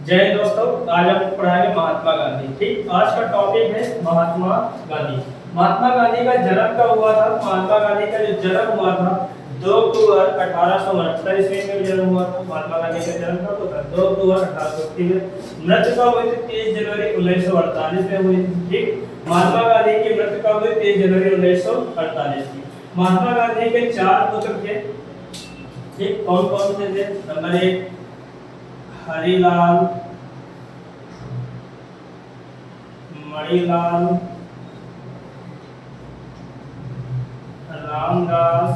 जय हिंद दोस्तों। आज हम पढ़ाएंगे महात्मा गांधी। ठीक, आज का टॉपिक है महात्मा गांधी। महात्मा गांधी का जन्म कब हुआ था? महात्मा गांधी का जो जन्म हुआ था 2 अक्टूबर 1869 ईस्वी में जन्म हुआ था। महात्मा गांधी का जन्म कब हुआ था? 2 अक्टूबर 1880 में। मृत्यु कब हुई थी? 23 जनवरी 1948 में हुई थी। ठीक, महात्मा गांधी की मृत्यु कब हुई? 23 जनवरी 1948 की। महात्मा गांधी के 4 पुत्र थे। ठीक, कौन कौन से थे? नंबर 1 हरिलाल, मणिलाल, रामदास,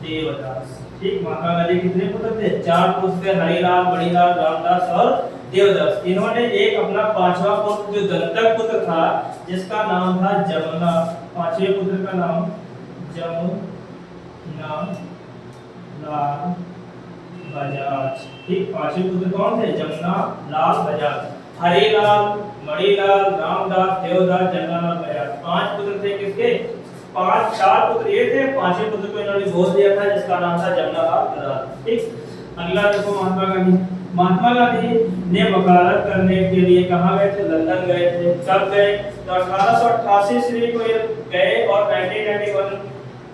देवदास। ठीक, महात्मा गांधी कितने पुत्र थे? 4 पुत्र थे, हरिलाल, मणिलाल, रामदास और देवदास। इन्होंने एक अपना 5वां पुत्र जो दत्तक पुत्र था जिसका नाम था जमुना। 5वें पुत्र का नाम जमुना लाल बजाज। ठीक, 5वें पुत्र कौन थे? जमुना लाल बजाज। हरिलाल, मणिलाल, रामदास, देवदास, जमुना लाल बजाज। 5 पुत्र थे किसके? 4 पुत्र ये थे, 5वें पुत्र को इन्होंने गोद दिया था जिसका नाम था जमुना लाल बजाज। ठीक, अगला देखो महात्मा गांधी। महात्मा गांधी ने वकालत करने के लिए कहाँ गए थे? लंदन गए थे। कब गए? तो 1888 ईस्वी को ये गए और 1991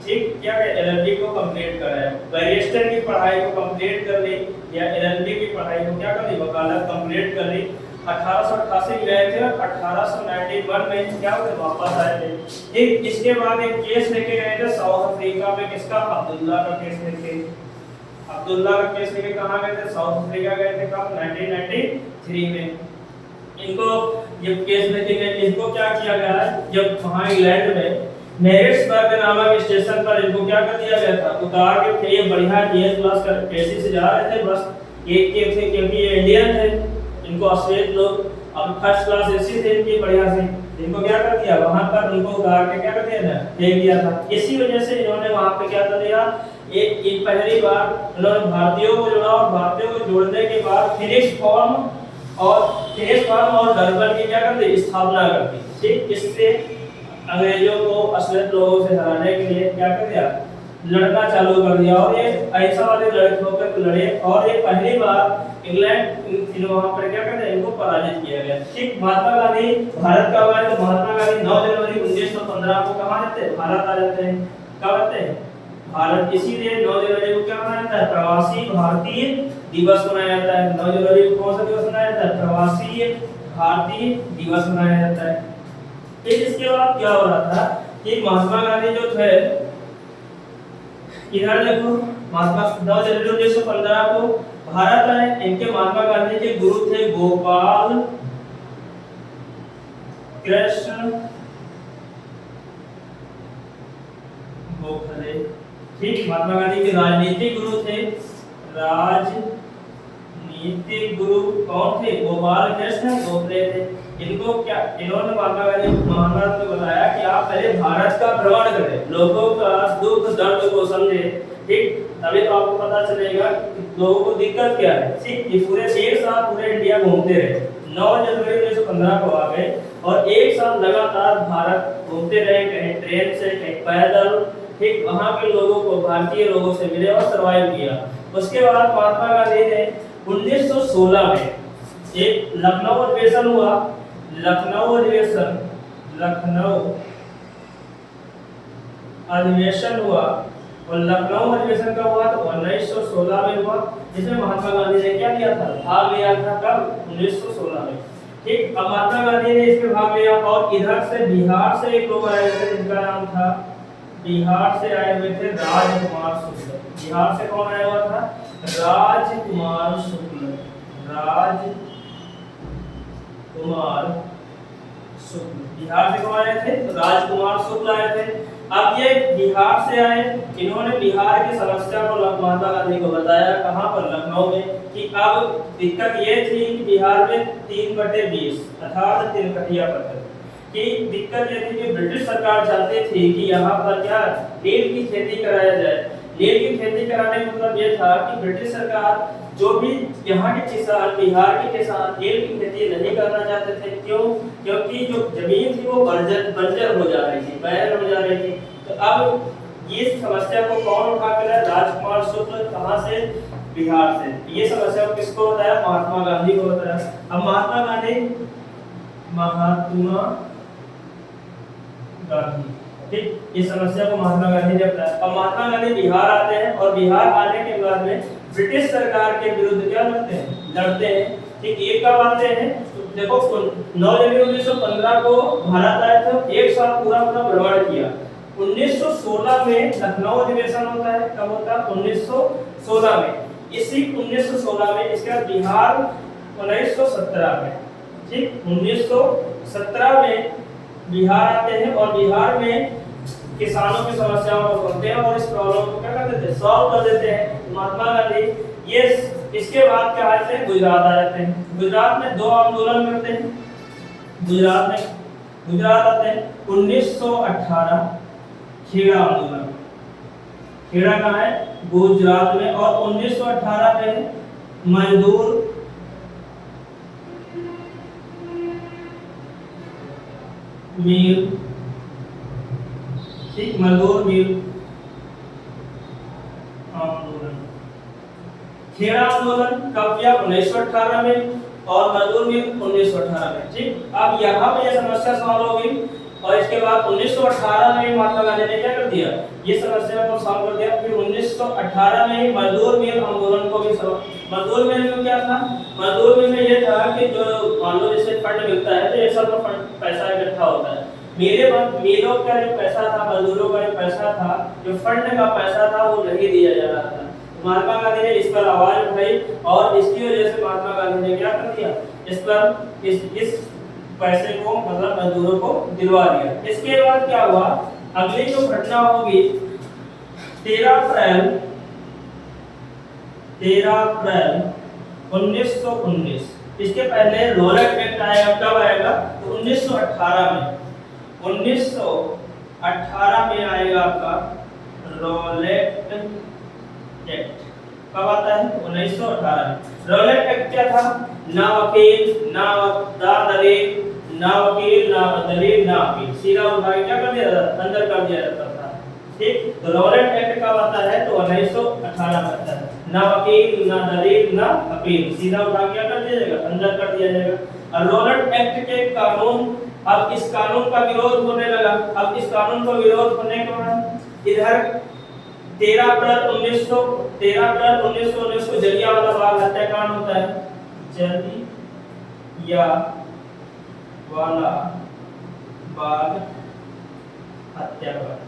ठीक क्या है एलएलबी को कंप्लीट कराया। बैरिस्टर की पढ़ाई को कंप्लीट कर ली या एलएलबी की पढ़ाई को क्या कर ली? वकालत कंप्लीट कर ली। 1888 गए थे और 1891 में क्या हुए? वापस आए थे। ठीक, इसके बाद एक केस लेके गए थे साउथ अफ्रीका में। किसका? अब्दुल्ला का केस लेके। अब्दुल्ला का केस लेके कहां गए थे? साउथ अफ्रीका गए थे। कब? 1993 में। इनको ये केस लेके गए। इनको क्या किया गया है? जब वहां इंग्लैंड में मैरिट्सबर्ग नामक स्टेशन पर इनको क्या कर दिया गया था? उतार के थे। ये बढ़िया डीएस क्लास का एसी से जा रहे थे बस एक के थे क्योंकि ये इंडियन थे। इनको ऑस्ट्रेलियन लोग अब फर्स्ट क्लास एसी थे इनकी बढ़िया से। इनको क्या कर दिया? वहां पर उनको उतार के क्या कर दिया था? फेंक दिया था। इसी वजह से इन्होंने वहां पे क्या कर दिया? एक पहली बार उन्होंने भारतीयों को जोड़ा और भारतीयों को जोड़ने के बाद फिनिश फॉर्म और डरबन की क्या कर दी? स्थापना कर दी। ठीक, इससे अंग्रेजों को असलियत लोगों से हराने के लिए क्या कर दिया? लड़ना चालू कर दिया और ये ऐसा वाले लड़े होकर लड़े और ये पहली बार इंग्लैंड वहां पर क्या करते हैं? इनको पराजित किया गया। ठीक, महात्मा गांधी भारत का हुआ है तो महात्मा गांधी 9 जनवरी 1915 को कहां जाते हैं? भारत आ जाते हैं। कब आते हैं? भारत। इसीलिए 9 जनवरी को क्या मनाया जाता है? प्रवासी भारतीय दिवस मनाया जाता है। 9 जनवरी को कौन सा दिवस मनाया जाता है? प्रवासी भारतीय दिवस मनाया जाता है। फिर इसके बाद क्या हो रहा था कि महात्मा गांधी जो थे इधर देखो महात्मा 9 जनवरी 1915 को भारत आए। इनके महात्मा गांधी के गुरु थे गोपाल कृष्ण गोखले। ठीक, महात्मा गांधी के राजनीतिक गुरु थे। राजनीतिक गुरु कौन थे? गोपाल कृष्ण गोखले थे। इनको क्या इन्होंने महात्मा गांधी महात्मा को बताया कि आप पहले भारत का भ्रमण करें, लोगों का दुख दर्द को समझे। ठीक, तभी तो आपको पता चलेगा कि लोगों को दिक्कत क्या है। ठीक, ये पूरे 1 साल पूरे इंडिया घूमते रहे। 9 जनवरी 1915 को आ गए और 1 साल लगातार भारत घूमते रहे, कहीं ट्रेन से कहीं पैदल। ठीक, वहां के लोगों को भारतीय लोगों से मिले और सर्वाइव किया। उसके बाद महात्मा गांधी ने 1916 में एक लखनऊ अधिवेशन हुआ। लखनऊ अधिवेशन हुआ और लखनऊ अधिवेशन कब हुआ? तो 1916 में हुआ। जिसमें महात्मा गांधी ने क्या किया था? भाग लिया था। कब? 1916 में। ठीक, अब महात्मा गांधी ने इसमें भाग लिया और इधर से बिहार से एक लोग आए थे जिनका नाम था बिहार से आए हुए थे राजकुमार शुक्ल। बिहार से कौन आया हुआ था? राजकुमार शुक्ल। बिहार से कौन आए थे? तो राजकुमार शुक्ल आए थे। अब ये बिहार से आए, इन्होंने बिहार की समस्या को महात्मा गांधी को बताया। कहां पर? लखनऊ में। कि अब दिक्कत ये थी कि बिहार में 3/20 अर्थात 3 कटिया पत्थर की दिक्कत ये थी कि ब्रिटिश सरकार चाहती थी कि यहाँ पर क्या नील की खेती कराया जाए। नील की खेती कराने का मतलब ये था कि ब्रिटिश सरकार जो भी यहाँ के किसान बिहार के किसान नील की खेती नहीं करना चाहते थे। क्यों? क्योंकि जो जमीन थी वो बंजर हो जा रही थी, बैल हो जा रही थी। तो अब इस समस्या को कौन उठा कर? राजकुमार शुक्ल। कहां से? बिहार से। ये समस्या किसको बताया? महात्मा गांधी को बताया। अब महात्मा गांधी ठीक, इस समस्या को महात्मा गांधी ने बताया। अब महात्मा गांधी बिहार आते हैं और बिहार आने के बाद में ब्रिटिश सरकार के विरुद्ध क्या लड़ते हैं। ठीक, ये कब आते हैं? तो देखो 9 जनवरी 1915 को भारत आए थे, एक साल पूरा भ्रमण किया। 1916 में लखनऊ अधिवेशन होता है। कब होता है? 1916 में। इसी 1916 में इसके बाद बिहार 1917 में। ठीक, 1917 में बिहार आते हैं और बिहार में किसानों की समस्याओं को सुनते हैं और इस प्रॉब्लम को क्या कर देते हैं? सॉल्व कर देते हैं महात्मा गांधी। ये इसके बाद क्या आते हैं? गुजरात आ जाते हैं। गुजरात में 2 आंदोलन करते हैं। गुजरात आते हैं 1918 खेड़ा आंदोलन। खेड़ा कहाँ है? गुजरात में। और 1918 में मजदूर मिल, ठीक, मजदूर मिल आंदोलन। खेड़ा आंदोलन कब किया? 1918 में और मजदूर मिल 1918 में। ठीक, अब यहाँ पे ये समस्या सॉल्व हो गई और इसके बाद 1918 में महात्मा गांधी ने क्या कर दिया? ये समस्या को सॉल्व कर दिया। फिर 1918 में ही मजदूर मिल आंदोलन को भी सॉल्व। मजदूर मिल में क्या था? मजदूर मिल में ये था कि जो मान लो जैसे फंड मिलता है तो एक साल में फंड पैसा इकट्ठा होता है। मिलों का जो पैसा था, मजदूरों का जो पैसा था, जो फंड का पैसा था, वो नहीं दिया जा रहा था। महात्मा गांधी ने इस पर आवाज उठाई और इसकी वजह से महात्मा गांधी ने क्या कर दिया? इस पर इस पैसे को मतलब मजदूरों को दिलवा दिया। इसके बाद क्या हुआ? अगली जो घटना होगी 13 अप्रैल 1919। इसके पहले रोलेट एक्ट आएगा। कब आएगा? तो 1918 में। 1918 में आएगा आपका रोलेट एक्ट। कब आता है? 1918 में। रोलेट एक्ट क्या था? ना वकील, ना दलील, ना वकील, ना दलील, ना अपील, सीधा उठा के क्या कर दिया जाता? अंदर कर दिया जाता था। ठीक, तो रोलेट एक्ट कब आता है? तो 1918 में आता है। ना वकील, ना दलील, ना अपील, सीधा उठा के क्या कर दिया जाएगा? अंदर कर दिया जाएगा। और रोलेट एक्ट के कानून, अब इस कानून का विरोध होने लगा। अब इस कानून को विरोध होने के बाद इधर 13 अप्रैल 1919 को जलियांवाला बाग हत्याकांड होता है। जलियांवाला बाग हत्याकांड।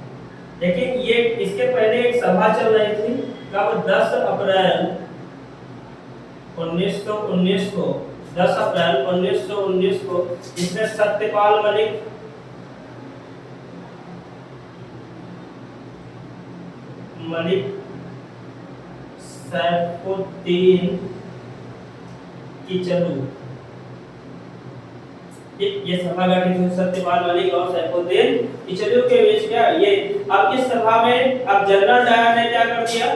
लेकिन ये इसके पहले एक सभा चल रही थी। कब? 10 अप्रैल 1919 को। 10 अप्रैल 1919 को इसमें सत्यपाल मलिक सैफुद्दीन किचलू, ये सभा गठित हुई। सत्यपाल मलिक और सैफुद्दीन किचलू के बीच क्या ये? अब इस सभा में अब जनरल डायर ने क्या कर दिया?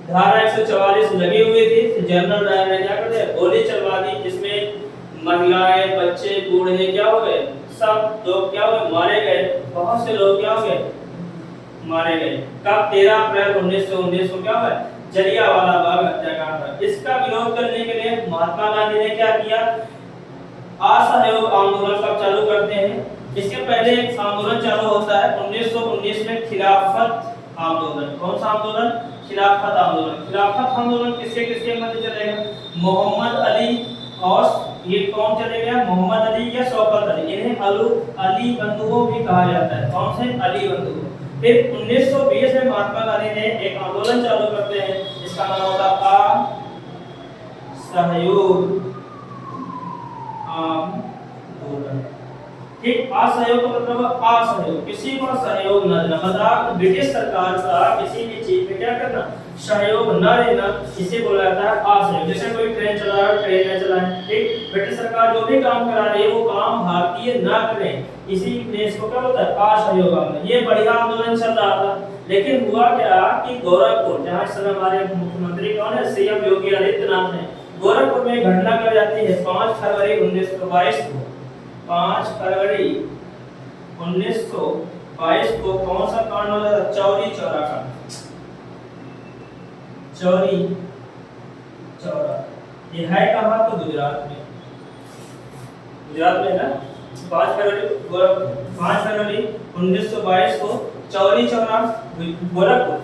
धारा 144 लगी हुई थी। तो जनरल डायर ने क्या कर दिया? गोली चलवा दी, जिसमें महिलाएं, बच्चे, बूढ़े क्या हो गए? सब लोग क्या हुए? मारे गए। बहुत से लोग क्या हो गए? मारे गए। कब? 13 अप्रैल 1919 को क्या हुआ? जलियांवाला बाग हत्याकांड। इसका विरोध करने के लिए महात्मा गांधी ने क्या किया? असहयोग आंदोलन कब चालू करते हैं? इसके पहले एक आंदोलन चालू होता है 1919 में, खिलाफत आंदोलन। कौन सा आंदोलन? खिलाफत आंदोलन। खिलाफत आंदोलन किसके मध्य चलेगा? मोहम्मद अली और ये कौन चलेगा? मोहम्मद अली या शौकत अली। इन्हें अली बंधुओं भी कहा जाता है। कौन से? अली बंधु। फिर 1920 में महात्मा गांधी ने एक आंदोलन चालू करते हैं, जिसका नाम होता असहयोग आंदोलन। ठीक, असहयोग का मतलब असहयोग, किसी को सहयोग न देना, मतलब ब्रिटिश सरकार का किसी भी चीज में क्या करना? सहयोग न देना, इसे बोला जाता है असहयोग। जैसे कोई ट्रेन चला रहा है, ट्रेन न चलाए। ठीक, ब्रिटिश सरकार जो भी काम करा रही है वो काम भारतीय ना करें, इसी देश को क्या बोलता है? असहयोग आंदोलन। ये बढ़िया आंदोलन चल रहा था। लेकिन हुआ क्या कि गोरखपुर, जहाँ इस समय हमारे मुख्यमंत्री कौन है? सीएम योगी आदित्यनाथ है। गोरखपुर में घटना कर जाती है 5 फरवरी 1922 को। 5 फरवरी 1922 को कौन सा कांड होता है? चौरी चौरा कांड। चौरी ये है कहाँ? तो गुजरात में, गुजरात में ना। 5 फरवरी 1922 को चौरी चौरा गोरखपुर,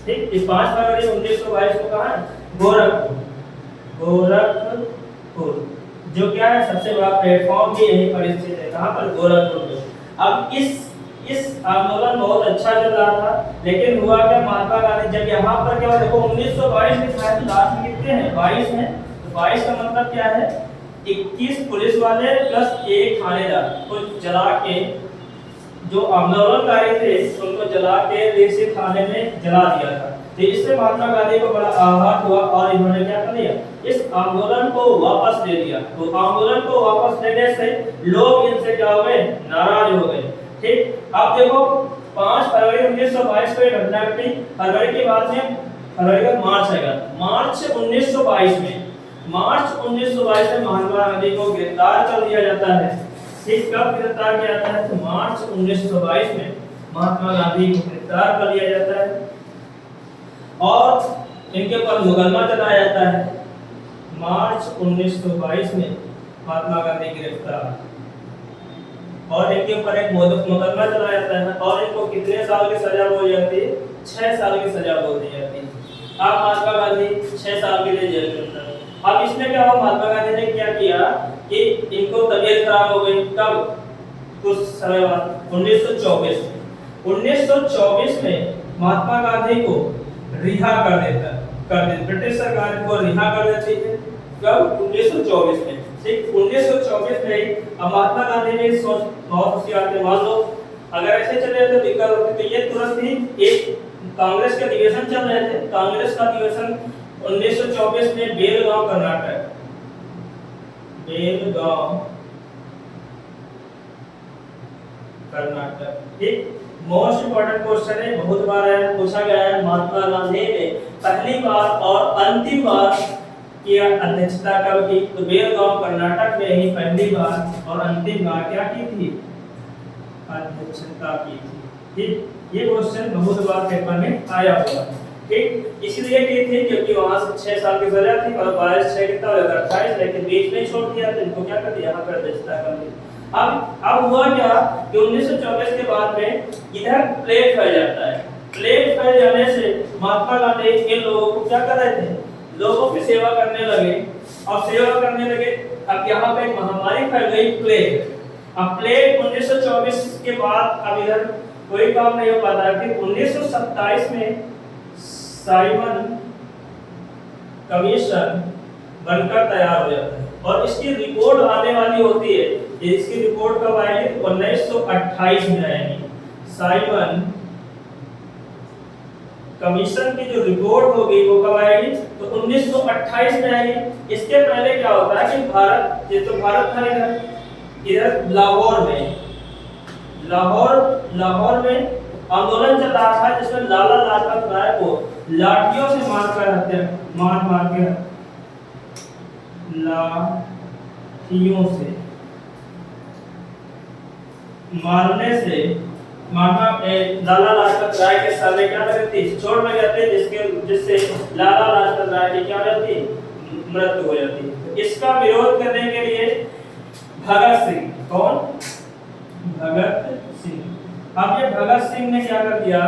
ठीक। इस 5 फरवरी 1922 को कहाँ है? गोरखपुर, गोरखपुर जो क्या है सबसे बड़ा प्लेटफॉर्म भी यहीं पर स्थित है। कहाँ पर? गोरखपुर में। अब इस आंदोलन बहुत अच्छा चल रहा था, लेकिन हुआ क्या, महात्मा गांधी जब यहाँ पर क्या हुआ, देखो 1922 में था, लास्ट में कितने हैं? 22 हैं। तो 22 का मतलब क्या है? 21 पुलिस वाले प्लस 1 थानेदार को जला के, जो आंदोलनकारी थे उनको जला के देसी थाने में जला दिया था। तो इससे महात्मा गांधी को बड़ा आघात हुआ और इन्होंने क्या कर दिया, इस आंदोलन को वापस ले लिया। तो आंदोलन को वापस लेने से लोग इनसे क्या हो गए? नाराज हो गए, ठीक। अब देखो 5 फरवरी 1922 को एक घटना घटी। फरवरी के बाद में फरवरी का मार्च आएगा, मार्च 1922 में महात्मा गांधी को गिरफ्तार कर दिया जाता है, ठीक। कब गिरफ्तार किया जाता है? तो मार्च 1922 में महात्मा गांधी को गिरफ्तार कर लिया जाता है और इनके ऊपर मुकदमा चलाया जाता है। मार्च 1922 में महात्मा गांधी गिरफ्तार और इनके ऊपर एक मुकदमा चलाया जाता है और इनको कितने साल की सजा बोल जाती है? 6 साल की सजा बोल दी जाती है। अब महात्मा गांधी 6 साल के लिए जेल में रहता है। अब इसमें क्या हुआ, महात्मा गांधी ने क्या किया कि इनको तबीयत खराब हो गई। कब? कुछ समय बाद 1924 में महात्मा गांधी को रिहा कर देते, ब्रिटिश सरकार को रिहा कर देती है। कब? 1924 में, ठीक। 1924 में अब महात्मा गांधी ने सोच बहुत होशियार थे, मान लो अगर ऐसे चले तो दिक्कत होती। तो ये तुरंत ही एक कांग्रेस के अधिवेशन चल रहे थे, कांग्रेस का अधिवेशन 1924 में बेलगांव कर्नाटक, बेलगांव कर्नाटक, ठीक। मोस्ट इंपोर्टेंट क्वेश्चन है, बहुत बार पूछा गया है। महात्मा गांधी ने पहली बार और अंतिम बार की अध्यक्षता कब की? तो बेलगांव कर्नाटक में ही पहली बार और अंतिम बार क्या की थी? अध्यक्षता की थी, ठीक। ये क्वेश्चन बहुत बार पेपर में आया हुआ, ठीक। इसलिए की थी क्योंकि वहां से 6 साल की सजा थी और 22 6 कितना हो गया? 28, लेकिन बीच में छोड़ दिया तो इनको क्या कर दिया? यहाँ पर अध्यक्षता कर दी। अब हुआ क्या कि 1924 के बाद में इधर प्लेग फैल जाता है। प्लेग फैल जाने से महात्मा गांधी इन लोगों को क्या कर रहे थे? लोगों की सेवा करने लगे और सेवा करने लगे। अब यहाँ पे एक महामारी फैल गई, प्लेग। अब प्लेग 1924 के बाद अब इधर कोई काम नहीं हो पाता है। फिर 1927 में साइमन कमीशन बनकर तैयार हो जाता है और इसकी रिपोर्ट आने वाली होती है। इसकी रिपोर्ट कब आएगी? 1928 में आएगी। साइमन कमीशन की जो रिपोर्ट होगी वो कब आएगी? तो 1928 में आएगी। इसके पहले क्या होता है कि भारत, ये तो भारत था, इधर लाहौर में आंदोलन चल रहा था जिसमें लाला लाजपत राय को लाठियों से मार के लाठियों से मारने से लाला लाजपत राय के सर में क्या लगी थी? चोट लग जाती, जिससे लाला लाजपत राय की क्या हो जाती? मृत्यु हो जाती। इसका विरोध करने के लिए भगत सिंह, कौन? भगत सिंह। अब ये भगत सिंह ने क्या कर दिया?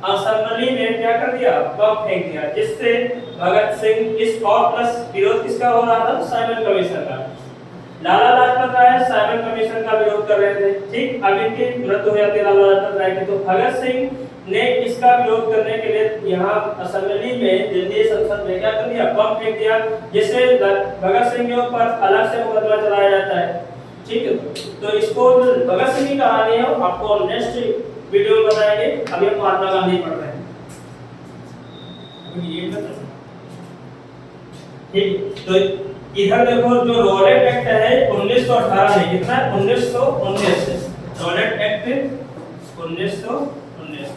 असेंबली में क्या कर दिया? बम फेंक दिया, जिससे भगत सिंह इस और प्लस विरोध किसका हो रहा था? साइमन कमीशन का। लाला लाजपत राय साइमन कमीशन का विरोध कर रहे थे, ठीक। अब इनकी मृत्यु हो जाती है लाला लाजपत राय की। तो भगत सिंह ने इसका विरोध करने के लिए यहाँ असेंबली में, दिल्ली संसद में क्या कर दिया? बम फेंक दिया, जिससे भगत सिंह के ऊपर अलग से मुकदमा चलाया जाता है, ठीक है। तो इसको भगत सिंह की कहानी है, आपको नेक्स्ट वीडियो में बताएंगे। अभी हम महात्मा गांधी पढ़ रहे हैं, ठीक। तो इधर देखो, जो रोलेट एक्ट है 1918 में, कितना है? 1919 रोलेट एक्ट 1919।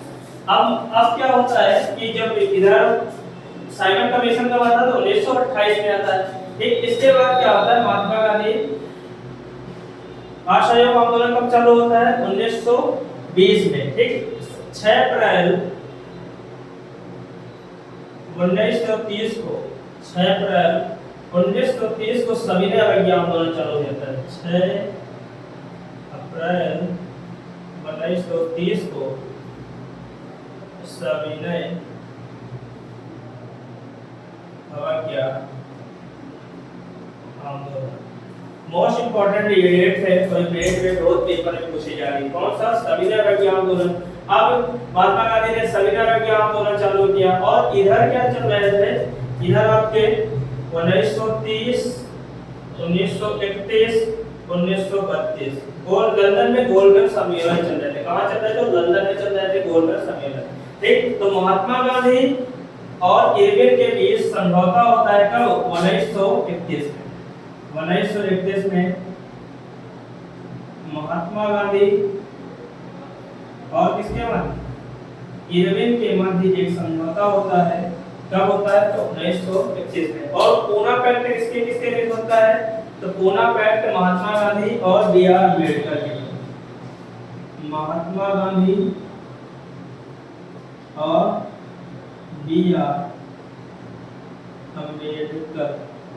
अब क्या होता है कि जब इधर साइमन कमीशन का आता है तो 1928 में आता है, ठीक। इसके बाद क्या होता है? महात्मा गांधी असहयोग आंदोलन कब चालू होता है? 1920 में, ठीक। 6 अप्रैल 1930 को 6 अप्रैल 1930 को सविनय अवज्ञा आंदोलन चालू किया था। 6 अप्रैल 1930 को सविनय अवज्ञा आंदोलन। मोस्ट इंपोर्टेंट ये डेट है और डेट में बहुत पेपर में पूछी जा रही। कौन सा? सविनय अवज्ञा आंदोलन। अब महात्मा गांधी ने सविनय अवज्ञा आंदोलन चालू किया और इधर क्या चल रहे थे? इधर आपके 1930, 1931, 1932 लंदन में गोलमेज सम्मेलन चल रहे थे। कहाँ चल रहे थे? लंदन में चल रहे थे गोलमेज सम्मेलन। ठीक, तो महात्मा गांधी और इरविन के बीच समझौता होता है कब? 1931 में। 1931 में महात्मा गांधी और किसके मध्य? इरविन के मध्य एक समझौता होता है। कब होता है? तो 1931 में। और पूना पैक्ट किसके किसके बीच होता है? तो पूना पैक्ट महात्मा गांधी और B.R. अम्बेडकर के बीच। महात्मा गांधी और B.R. अम्बेडकर।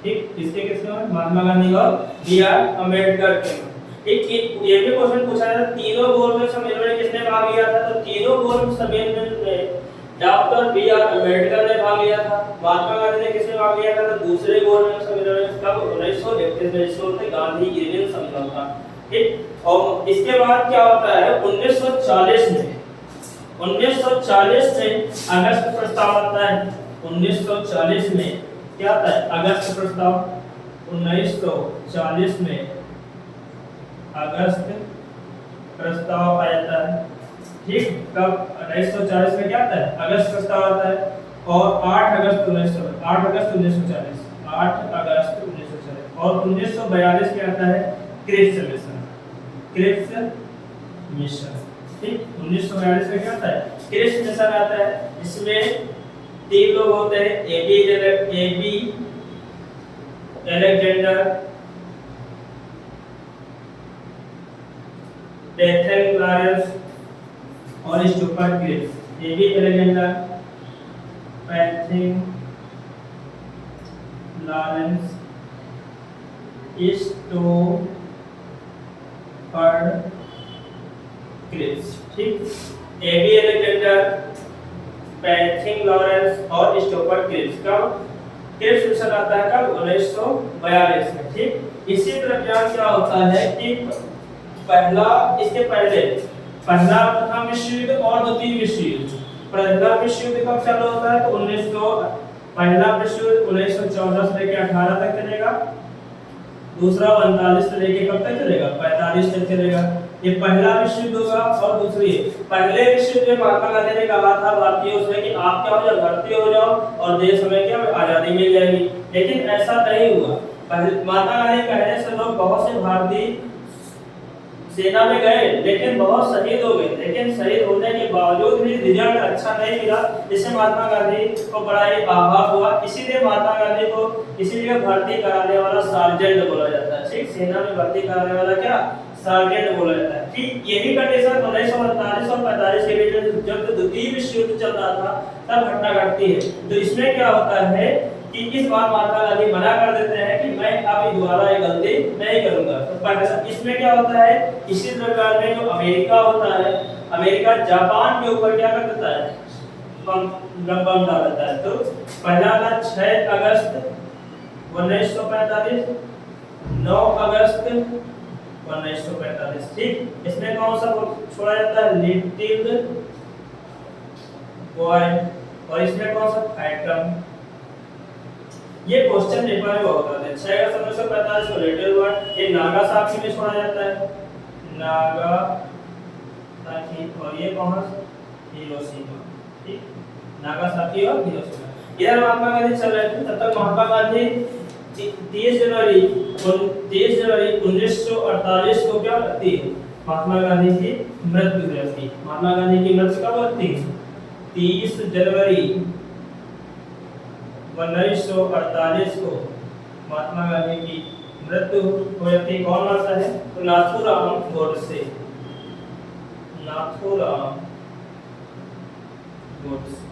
ठीक, किसके किसके? महात्मा गांधी और B.R. अम्बेडकर के। एक ये भी क्वेश्चन पूछा है, तीनों गोलमेज सम्मेलन में किसने भाग लिया था? तो तीनों गोलमेज सम्मेलन में डॉक्टर B.R. अम्बेडकर ने भाग लिया था। महात्मा गांधी ने किसने भाग लिया था? तो दूसरे गोलमेज सम्मेलन में। कब? 1931 में। इसको बोलते हैं गांधी इरविन समझौता। ठीक, और इसके बाद क्या होता है? 1940 में 1940 में अगस्त प्रस्ताव आता है। 1940 में क्या आता है? अगस्त प्रस्ताव। 1940 में अगस्त प्रस्ताव आ जाता है। ठीक, कब? 1940 में क्या आता है? अगस्त प्रस्ताव आता है। और 8 अगस्त 1940 8 अगस्त 1940 और 1942 में आता है क्रिप्स मिशन। Cripps mission. ठीक, 1942 में क्या आता है? क्रिप्स मिशन आता है। इसमें 3 लोग होते हैं, एबी अलेक्जेंडर, डेथन लॉरेंस और Stafford Cripps. AB Alexander, Pethick Lawrence, Stafford Cripps. ठीक, एबी अलेक्जेंडर, पैथिंग लॉरेंस और स्टूफर्ड क्रिप्स। कब? क्रिप्स मिशन आता है कब? 1942 में। ठीक, इसी दरमियान क्या होता है कि इसके पहले पहला प्रथम विश्व युद्ध और द्वितीय विश्व युद्ध। पहला विश्व युद्ध कब चालू होता है? तो पहला विश्व युद्ध 1914 से लेकर 18 तक चलेगा। दूसरा 39 से लेकर कब तक चलेगा? 45 तक चलेगा। ये पहला विश्व युद्ध होगा। और दूसरी पहले विश्व युद्ध में महात्मा गांधी ने कहा था भारतीयों से कि आप क्या हो जाओ, भर्ती हो जाओ और देश में क्या आजादी मिल जाएगी। लेकिन ऐसा नहीं हुआ। महात्मा गांधी कहने से लोग बहुत से भारतीय सेना में गए लेकिन बहुत शहीद हो गए। लेकिन शहीद होने के बावजूद भी रिजल्ट अच्छा नहीं मिला, जिससे महात्मा गांधी को बड़ा ही आभार हुआ। इसीलिए महात्मा गांधी को इसीलिए भर्ती कराने वाला सार्जेंट बोला जाता है। ठीक, सेना में भर्ती कराने वाला क्या? सार्जेंट बोला जाता है। ठीक, यही कंडीशन 1948 और 45 के बीच में जब द्वितीय विश्व युद्ध चल रहा था तब घटना घटती है। तो इसमें क्या होता है कि इस बार महात्मा गांधी मना कर देते हैं कि मैं अभी दोबारा ये गलती नहीं करूंगा। तो इसमें क्या होता है? इसी प्रकार में जो अमेरिका होता है, अमेरिका जापान के ऊपर क्या कर देता है? बम डाल देता है। तो पहला था 6 अगस्त 1945, 9 अगस्त 1945। ठीक, इसमें कौन सा छोड़ा जाता है? Little boy. और इसमें कौन सा? एटम। ये क्वेश्चन पेपर में बहुत आते हैं। 6 अगस्त 1945 को लिटिल बॉय। ये नागासाकी में छोड़ा जाता है, नागासाकी। और ये कौन? हिरोशिमा। ठीक, नागासाकी और हिरोशिमा। इधर महात्मा गांधी चल रहे थे, तब तक महात्मा गांधी 30 जनवरी 1948 को क्या करती है? महात्मा गांधी की मृत्यु हो जाती है। महात्मा गांधी की मृत्यु कब होती है? 30 जनवरी 1948 को महात्मा गांधी की मृत्यु हो जाती है। कौन मरता है? तो नाथूराम गोडसे। नाथूराम गोडसे।